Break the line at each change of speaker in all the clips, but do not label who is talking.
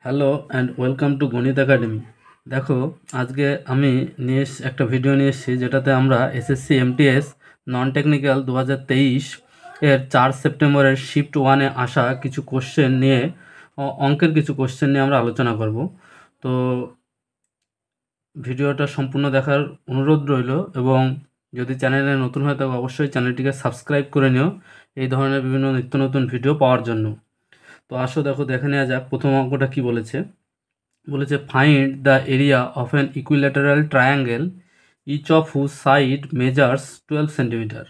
Hello and welcome to গণিত academy. দেখো, আজকে আমি একটা ভিডিও নিয়ে এসেছি যেটাতে আমরা এসএসসি এমটিএস নন টেকনিক্যাল 2023 এর 4 সেপ্টেম্বরের শিফট ওয়ানে আসা কিছু কোশ্চেন নিয়ে অঙ্কের কিছু কোশ্চেন নিয়ে আমরা আলোচনা করব। তো ভিডিওটা সম্পূর্ণ দেখার অনুরোধ রইল, এবং যদি চ্যানেলে নতুন হয় তবে অবশ্যই চ্যানেলটিকে সাবস্ক্রাইব করে নিও এই ধরনের বিভিন্ন নিত্য নতুন ভিডিও পাওয়ার জন্য। তো আসো দেখে নেওয়া যাক প্রথম অঙ্কটা কি বলেছে find the area of an equilateral triangle each of whose side measures 12 centimeter.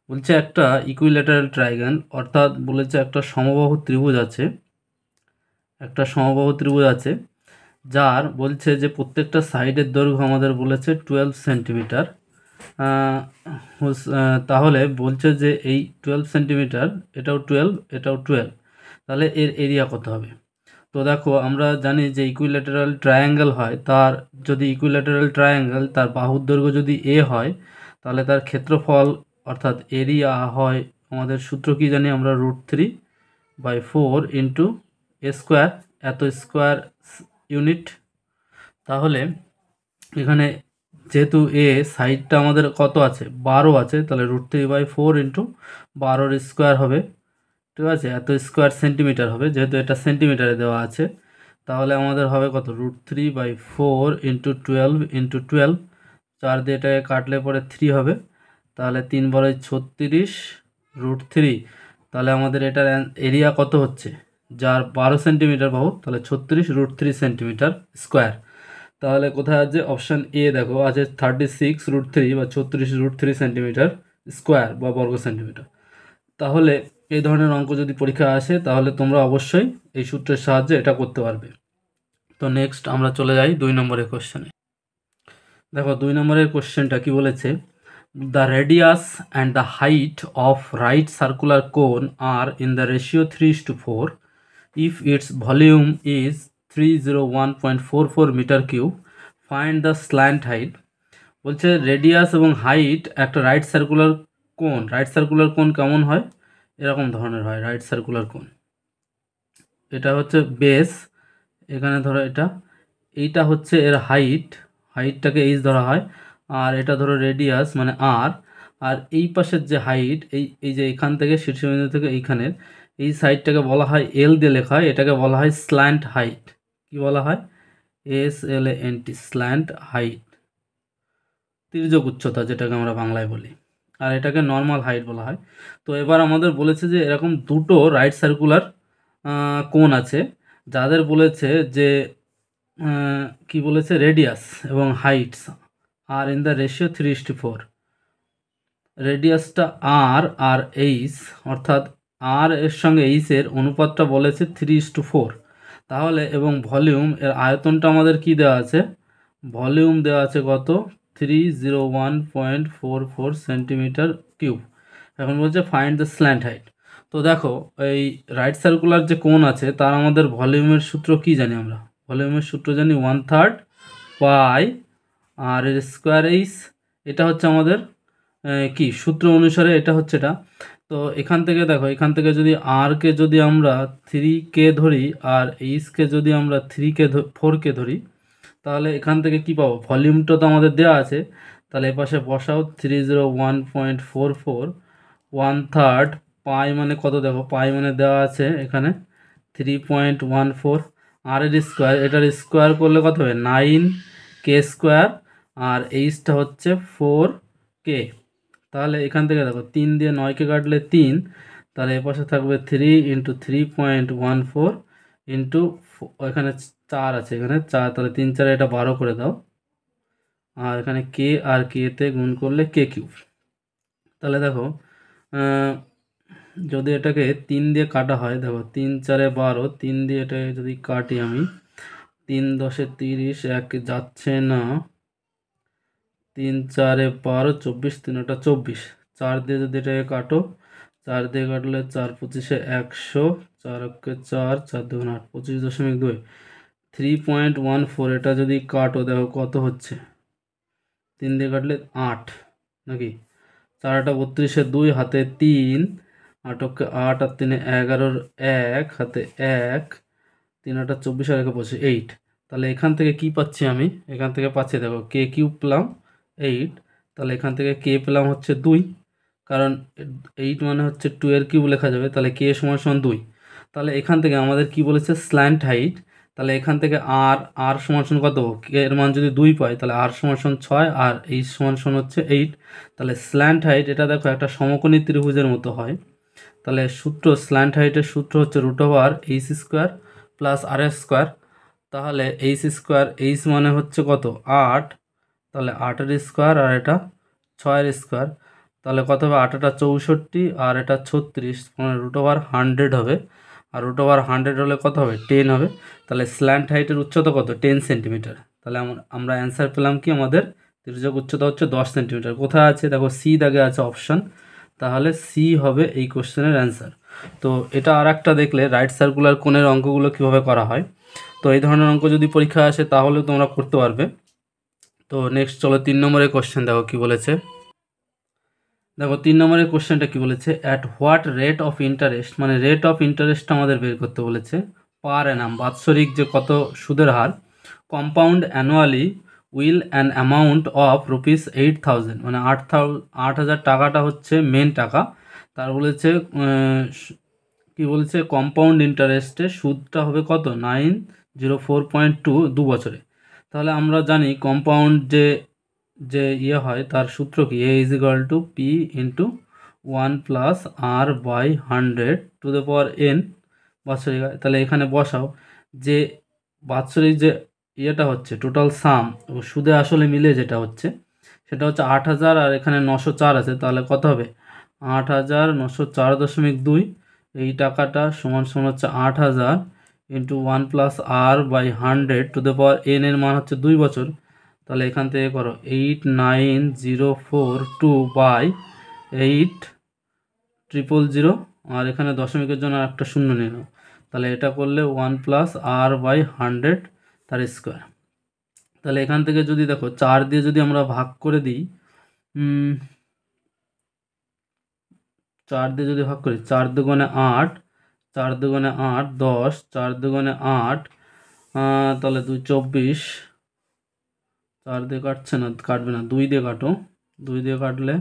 বলছে একটা ইকুইল্যাটারাল ট্রায়াঙ্গেল, অর্থাৎ বলেছে একটা সমবাহু ত্রিভুজ আছে যার বলছে যে প্রত্যেকটা সাইডের দৈর্ঘ্য আমাদের বলেছে 12 সেন্টিমিটার। তাহলে বলছে যে এই 12 সেন্টিমিটার, এটাও 12, এটাও 12, তাহলে এর এরিয়া কত হবে? তো দেখো, আমরা জানি যে ইকুইল্যাটারাল ট্রায়াঙ্গেল হয়, তার বাহুর দৈর্ঘ্য যদি এ হয়, তাহলে তার ক্ষেত্রফল অর্থাৎ এরিয়া হয়, আমাদের সূত্র কি জানি আমরা, √3/4 ইন্টু এ স্কোয়ার, এত স্কোয়ার ইউনিট। তাহলে এখানে যেহেতু এ সাইডটা আমাদের কত আছে, 12 আছে, তাহলে √3/4 ইন্টু 12 স্কোয়ার হবে, ঠিক আছে, এত স্কোয়ার সেন্টিমিটার হবে, যেহেতু এটা সেন্টিমিটারে দেওয়া আছে। তাহলে আমাদের হবে কত, √3/4 ইন্টু 12, 4 দিয়ে এটাকে কাটলে পরে 3 হবে, তাহলে 3 × 36 √3। তাহলে আমাদের এটার এরিয়া কত হচ্ছে, যার 12 সেন্টিমিটার বাহু, তাহলে 36 √3 সেন্টিমিটার স্কোয়ার। তাহলে কোথায় আছে, অপশান এ দেখো আছে 36 √3 বা 36 √3 সেন্টিমিটার স্কোয়ার বা বর্গ সেন্টিমিটার। তাহলে এই ধরনের অঙ্ক যদি পরীক্ষা আসে তাহলে তোমরা অবশ্যই এই সূত্রের সাহায্যে এটা করতে পারবে। তো নেক্সট আমরা চলে যাই 2 নম্বরের কোশ্চেনে। দেখো 2 নম্বরের কোশ্চেনটা কি বলেছে, the radius and the height of right circular cone are in the ratio 3:4 if its volume is 301.44 metre cube, find the slant height. বলছে রেডিয়াস এবং হাইট একটা রাইট সার্কুলার কোন কেমন হয়, এরকম ধরনের হয় রাইট সার্কুলার কোন। এটা হচ্ছে বেস, এখানে ধরো এইটা হচ্ছে এর হাইটটাকে এইচ ধরা হয়, আর এটা ধরো রেডিয়াস মানে আর এই পাশের যে হাইট, এই যে এখান থেকে শীর্ষবিন্দু থেকে এইখানের এই সাইডটাকে বলা হয় এল দিয়ে লেখা হয়, এটাকে বলা হয় স্ল্যান্ট হাইট। কি বলা হয়, SLANT, স্ল্যান্ট হাইট, তির্যক উচ্চতা যেটাকে আমরা বাংলায় বলি, আর এটাকে নর্মাল হাইট বলা হয়। তো এবার আমাদের বলেছে যে এরকম দুটো রাইট সার্কুলার কোণ আছে, যাদের বলেছে যে কি বলেছে, রেডিয়াস এবং heights are in the ratio 3:4। রেডিয়াসটা আর এইচ, অর্থাৎ আর এর সঙ্গে এইচের অনুপাতটা বলেছে 3:4। তাহলে এবং ভলিউম এর আয়তনটা আমাদের কি দেওয়া আছে, ভলিউম দেওয়া আছে কত, 301.44 সেন্টিমিটার কিউব। এখন বলছে ফাইন্ড দ্য স্ল্যান্ট হাইট। তো দেখো, এই রাইট সার্কুলার যে কোণ আছে তার আমাদের ভলিউমের সূত্র কি জানি আমরা, ভলিউমের সূত্র জানি 1/3 পাই আর এর স্কোয়ার এইচ। এটা হচ্ছে আমাদের কি সূত্র অনুসারে এটা হচ্ছে এটা। তো এখান থেকে দেখো, এখান থেকে যদি আরকে যদি আমরা 3K ধরি আর এইচকে যদি আমরা 4K ধরি, তাহলে এখান থেকে কি পাবো, ভলিউমটা তো আমাদের দেওয়া আছে, তাহলে এপাশে বসাও 301.44, 1/3 পাই মানে কত, দেখো পাই মানে দেওয়া আছে এখানে 3.14, আর এর স্কোয়ার, এটার স্কোয়ার করলে কত হবে 9K², আর এইচটা হচ্ছে 4K। তাহলে এখান থেকে দেখো 3 দিয়ে 9কে কাটলে 3, তাহলে এপাশে থাকবে 3 × 3.14 ইন্টু, এখানে 4 আছে, এখানে 4, তাহলে 3 4 এটা 12 করে দাও, আর এখানে কে আর কেতে গুণ করলে K³। তাহলে দেখো যদি এটাকে 3 দিয়ে কাটা হয়, দেখো 3 4 12, 3 দিয়ে এটাকে যদি কাটি আমি, 3 10 30, 1 যাচ্ছে না, 3 4 12, 24, 3 24, 4 দিয়ে যদি এটাকে কাটো, 4 দিয়ে কাটলে 4 25 100, 4 4, 4 2 8, 25.2, 3.14, এটা যদি কাটো দেখো কত হচ্ছে, 3 দিয়ে কাটলে 8 নাকি, 4 32, 2 হাতে 3, 8 8 আর 3 11, 1 হাতে 1, 3 8 24 আর 1 25 8। তাহলে এখান থেকে কি পাচ্ছি আমি? এখান থেকে পাচ্ছি দেখো কে কিউব পেলাম 8। তাহলে এখান থেকে কে পেলাম হচ্ছে 2, কারণ 8 মানে হচ্ছে 2 এর কিউব লেখা যাবে, তাহলে কে সমান সমান 2। তাহলে এখান থেকে আমাদের কি বলেছে স্ল্যান্ট হাইট, তাহলে এখান থেকে আর আর সমান সমান কত, কে এর মান যদি 2 পাই তাহলে আর সমান সমান 6 আর এইচ সমান সমান হচ্ছে 8। তাহলে স্ল্যান্ট হাইট এটা দেখো একটা সমকোণী ত্রিভুজের মতো হয়। তাহলে সূত্র স্ল্যান্ট হাইটের সূত্র হচ্ছে √এইচ² প্লাস আর²। তাহলে এইচ² এইচ মানে হচ্ছে কত 8, তাহলে 8 এর স্কোয়ার আর এটা 6 এর স্কোয়ার, তাহলে কত হবে 8 এটা 64 আর এটা 36, মানে √100 হবে। আর √100 হলে কত হবে 10 হবে। তাহলে স্ল্যান্ট হাইটের উচ্চতা কত 10 সেন্টিমিটার। তাহলে আমরা অ্যান্সার পেলাম কি, আমাদের তির্যক উচ্চতা হচ্ছে 10 সেন্টিমিটার। কোথায় আছে দেখো সি দাগে আছে অপশান, তাহলে সি হবে এই কোশ্চেনের অ্যান্সার। তো এটা আর একটা দেখলে রাইট সার্কুলার কোণের অঙ্কগুলো কীভাবে করা হয়। তো এই ধরনের অঙ্ক যদি পরীক্ষা আসে তাহলে তোমরা করতে পারবে। তো নেক্সট চলো 3 নম্বরের কোশ্চেন দেখো কি বলেছে। দেখো 3 নম্বরের কোশ্চেনটা কি বলেছে, at what rate of interest, মানে রেট অফ ইন্টারেস্টটা আমাদের বের করতে বলেছে। পার অ্যানাম বাৎসরিক যে কত সুদের হার, compound annually will an amount of ₹8,000, মানে 8,000 টাকাটা হচ্ছে মেন টাকা। তার বলেছে কি বলেছে কম্পাউন্ড ইন্টারেস্টে সুদটা হবে কত 904.2 2 বছরে। তাহলে আমরা জানি কম্পাউন্ড যে যে ইয়ে হয় তার সূত্র কি, A=P × 1 + R/100⁴ বাৎসরিক। তাহলে এখানে বসাও যে বাৎসরিক যে ইয়েটা হচ্ছে টোটাল সাম সুদে আসলে মিলে যেটা হচ্ছে সেটা হচ্ছে 8,000 আর এখানে 904 আছে, তাহলে কত হবে 8,904.2। এই টাকাটা সমান সমান হচ্ছে 8,000 × 1 + R/100⁴ এর মান হচ্ছে 2 বছর। তাহলে এখান থেকে করো 8,904/2/8,000, আর এখানে দশমিকের জন্য একটা শূন্য নিয়ে নাও। তাহলে এটা করলে 1 + R/100 তার স্কোয়ার। তাহলে এখান থেকে যদি দেখো 4 দিয়ে যদি আমরা ভাগ করে দিই, 4 দিয়ে যদি ভাগ করি 4 দুগুণে 8, 4 দুগুণে 8 10, 4 দুগুণে 8, তাহলে 2 24, 4 দিয়ে কাটছে না, কাটবে না, 2 দিয়ে কাটো, 2 দিয়ে কাটলে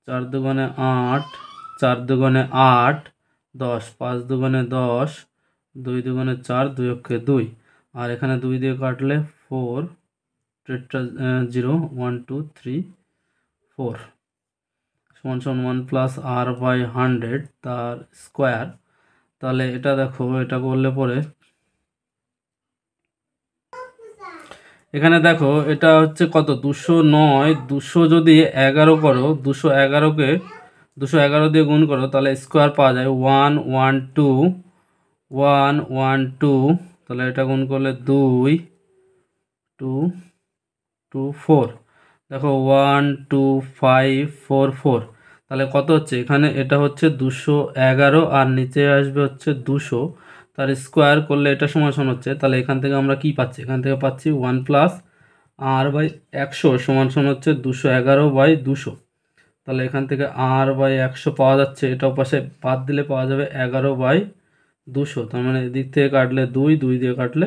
4 দুগুণে 8, 4 দুগুণে 8 10, 5 দুগুণে 10, 2 দুগুণে 4, 2 অক্ষে 2, আর এখানে 2 দিয়ে কাটলে 4, 0 1 2 3 4 সমান সমান 1 + R/100 তার স্কোয়ার। তাহলে এটা দেখো এটা করলে পরে এখানে দেখো এটা হচ্ছে কত 209, 200 যদি 11 করো, 211কে 211 দিয়ে গুণ করো তাহলে স্কোয়ার পাওয়া যায় 112, 112, তাহলে এটা গুণ করলে 2 2 2 4, দেখো 12544, তাহলে কত হচ্ছে এখানে এটা হচ্ছে 211 আর নিচে আসবে হচ্ছে 200, তার স্কোয়ার করলে এটা সমান হচ্ছে। তাহলে এখান থেকে আমরা কি পাচ্ছি, এখান থেকে পাচ্ছি 1 + R/100 সমান হচ্ছে 211/200। তাহলে এখান থেকে R/100 পাওয়া যাচ্ছে, এটাও পাশে বাদ দিলে পাওয়া যাবে 11/200, তার মানে এদিক থেকে কাটলে 2, 2 দিয়ে কাটলে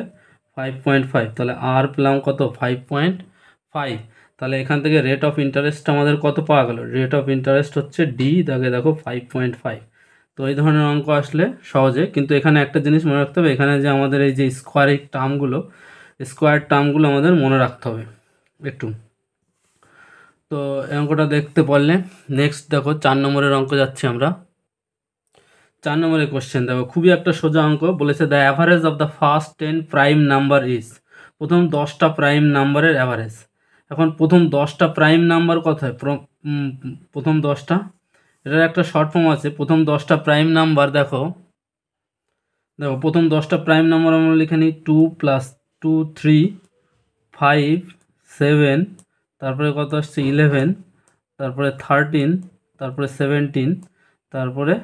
5.5, তাহলে আর পেলাম কত 5.5। তাহলে এখান থেকে রেট অফ ইন্টারেস্ট আমাদের কত পাওয়া গেল, রেট অফ ইন্টারেস্ট হচ্ছে ডি দাগে দেখো 5.5। তো এই ধরনের অঙ্ক আসলে সহজে, কিন্তু এখানে একটা জিনিস মনে রাখতে হবে, এখানে যে আমাদের এই যে স্কোয়ার টার্মগুলো আমাদের মনে রাখতে হবে একটু। তো এই অঙ্কটা দেখতে পারলে নেক্সট দেখো 4 নম্বরের অঙ্ক যাচ্ছি আমরা। 4 নম্বরের কোশ্চেন দেখো খুবই একটা সোজা অঙ্ক, বলেছে the average of the first 10 prime number is, প্রথম 10টা প্রাইম নাম্বারের অ্যাভারেজ। এখন প্রথম 10টা প্রাইম নাম্বার কোথায়, প্রথম 10টা, এটার একটা শর্ট ফর্ম আছে। প্রথম 10টা প্রাইম নাম্বার দেখো প্রথম 10টা প্রাইম নাম্বার আমরা লিখে নিই 2 + 2 3 5 7, তারপরে কত আসছে 11, তারপরে 13, তারপরে 17, তারপরে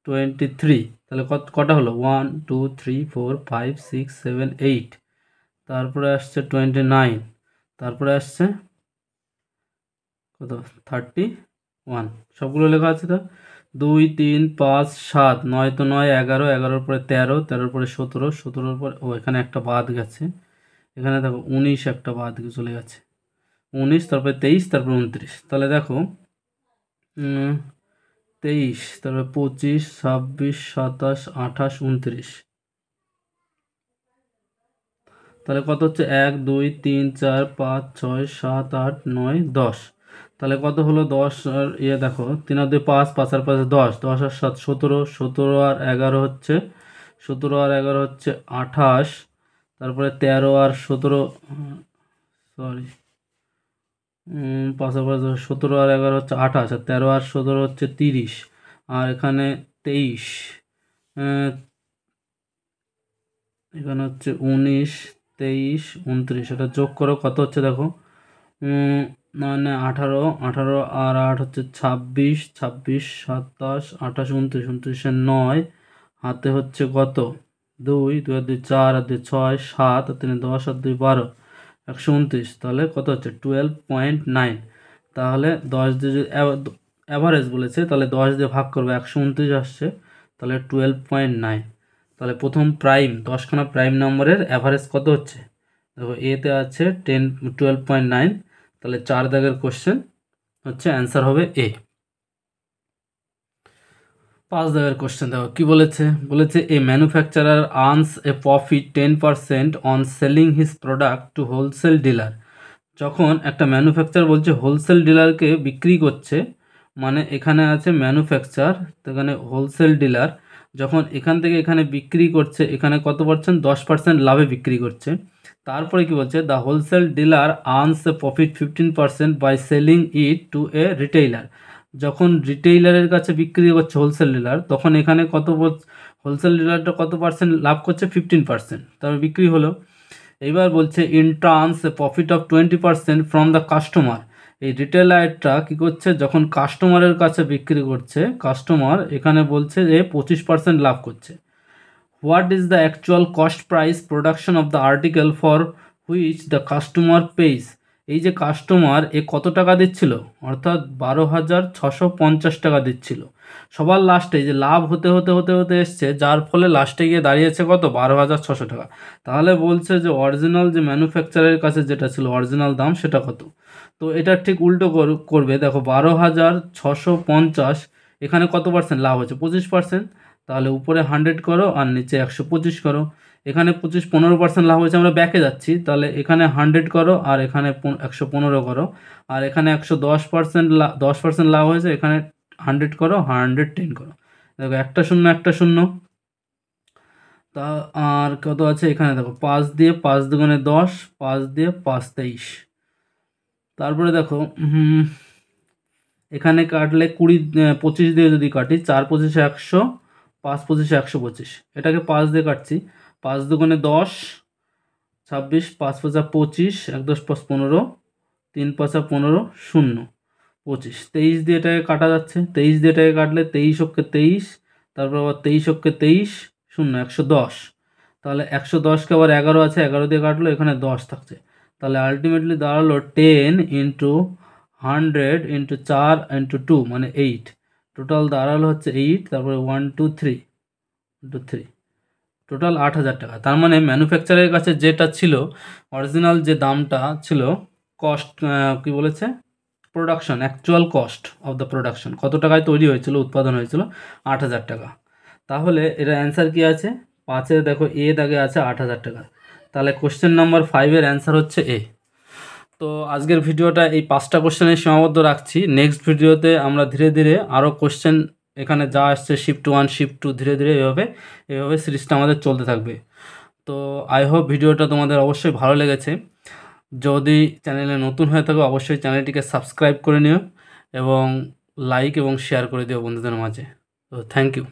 23। তাহলে কটা হলো 1 2 3 4 5 6 7 8, তারপরে আসছে 29, তারপরে আসছে কত 31, সবগুলো লেখা আছে তো। 2 3 5 7, 9 তো 9, 11, 11-র পরে 13, 13-র পরে 17, 17-র পরে এখানে একটা বাদ গেছে, এখানে দেখো 19 একটা বাদ চলে গেছে, 19, তারপরে 23, তারপরে 29। তাহলে দেখো 23, তারপরে 25, 26, 27, 28, 29। তাহলে কত হচ্ছে? 1 2 3 4 5 6 7 8 9 10। তাহলে কত হলো? 10 আর দেখো 3 আর 2 5, 5 আর 5 10, 10 আর 7 17, 17 আর 11 হচ্ছে 17 আর 11 হচ্ছে 28, তারপরে 13 আর 17, সরি 5 আর 5 17 আর 11 হচ্ছে 28, আর 13 আর 17 হচ্ছে 30, আর এখানে 23, এখানে হচ্ছে 19 23 29, এটা যোগ করো কত হচ্ছে দেখো, মানে 18, 18 আর 8 হচ্ছে 26, 26 27 28 29, 29 9, হাতে হচ্ছে কত 2, 2 আর 2 4, আর 2 6 7, আর 3 10, আর 2 12, 129। তাহলে কত হচ্ছে? 12.9। তাহলে 10 দিয়ে যদি অ্যাভারেজ বলেছে, তাহলে 10 দিয়ে ভাগ করবে, 129 আসছে, তাহলে 12.9। তাহলে প্রথম প্রাইম 10খানা প্রাইম নম্বরের অ্যাভারেজ কত হচ্ছে? দেখো এতে আছে 12.9, তাহলে 4 দাগের কোশ্চেন হচ্ছে অ্যান্সার হবে এ। 5 দাগের কোশ্চেন দেখো কি বলেছে, বলেছে a manufacturer earns a profit 10% on selling his product to wholesale dealer. যখন একটা ম্যানুফ্যাকচার বলছে হোলসেল ডিলারকে বিক্রি করছে, মানে এখানে আছে ম্যানুফ্যাকচার, তো এখানে হোলসেল ডিলার, যখন এখান থেকে এখানে বিক্রি করছে, এখানে কত পার্সেন্ট? 10% লাভে বিক্রি করছে। তারপরে কি বলছে? The wholesale dealer earns a profit 15% by selling it to a retailer. যখন রিটেইলারের কাছে বিক্রি করছে হোলসেল ডিলার, তখন এখানে কত হোলসেল ডিলারটা কত পার্সেন্ট লাভ করছে? 15%, তারপর বিক্রি হলো। এইবার বলছে in terms A profit of 20% from the customer. এই রিটেলারটা কী করছে? যখন কাস্টমারের কাছে বিক্রি করছে, কাস্টমার এখানে বলছে যে 25% লাভ করছে। What is the actual cost price production of the article for which the customer pace. এই যে কাস্টমার কত টাকা দিচ্ছিল? অর্থাৎ 12,650 টাকা দিচ্ছিল। সবার লাস্টে যে লাভ হতে হতে হতে হতে এসছে, যার ফলে লাস্টে গিয়ে দাঁড়িয়েছে কত? 12,600 টাকা। তাহলে বলছে যে অরিজিনাল যে ম্যানুফ্যাকচারের কাছে যেটা ছিল অরিজিনাল দাম, সেটা কত? তো এটা ঠিক উল্টো করবে। দেখো 12,650, এখানে কত পার্সেন্ট লাভ হচ্ছে? 25%। তাহলে উপরে 100 করো আর নিচে 125 করো। এখানে 15% লাভ হয়েছে, আমরা ব্যাকে যাচ্ছি, তাহলে এখানে 100 করো আর এখানে 115 করো, আর এখানে 110% 10% লাভ হয়েছে, এখানে 100 করো, 110 করো। দেখো একটা শূন্য একটা শূন্য, তা আর কত আছে এখানে? দেখো 5 দিয়ে 5 দুগুণে 10, 5 দিয়ে 5 23। তারপরে দেখো এখানে কাটলে 25 দিয়ে যদি কাটি, 4 25 100, 5 25 125, এটাকে 5 দিয়ে কাটছি, 5 দুগুণে 10, 26, 5 5 25, 1 10 5 15, 3 5 15, 0 25, 23 দিয়ে এটাকে কাটা যাচ্ছে, 23 দিয়ে এটাকে কাটলে 23 অক্ষে 23, তারপর আবার 23 অক্ষে 23, 0 110। তাহলে 110কে আবার 11 আছে, 11 দিয়ে কাটলো, এখানে 10 থাকছে। তাহলে আলটিমেটলি দাঁড়ালো 10 ইন্টু 100 ইন্টু 4 ইন্টু 2, মানে 8। টোটাল দাঁড়ালো হচ্ছে 8, তারপরে 1 2 3 ইন্টু 3, টোটাল 8,000 টাকা। তার মানে ম্যানুফ্যাকচারের কাছে যেটা ছিল অরিজিনাল যে দামটা ছিল, কস্ট কি বলেছে? Production, actual cost of the production, কত টাকায় তৈরি হয়েছিল, উৎপাদন হয়েছিল? 8,000 টাকা। তাহলে এর অ্যান্সার কি আছে? 5-এ দেখো এ দাগে আছে 8,000 টাকা। তাহলে কোশ্চেন নাম্বার 5-এর অ্যান্সার হচ্ছে এ। তো আজকের ভিডিওটা এই 5টা কোশ্চেনে সীমাবদ্ধ রাখছি। নেক্সট ভিডিওতে আমরা ধীরে ধীরে আরও কোশ্চেন, এখানে যা আসছে শিফট 1 শিফট 2, ধীরে ধীরে এভাবে সিরিজটা আমাদের চলতে থাকবে। তো আই হোপ ভিডিওটা তোমাদের অবশ্যই ভালো লেগেছে। যদি চ্যানেলে নতুন হয়ে থাকো, অবশ্যই চ্যানেলটিকে সাবস্ক্রাইব করে নিও এবং লাইক এবং শেয়ার করে দিও বন্ধুদের মাঝে। তো থ্যাংক ইউ।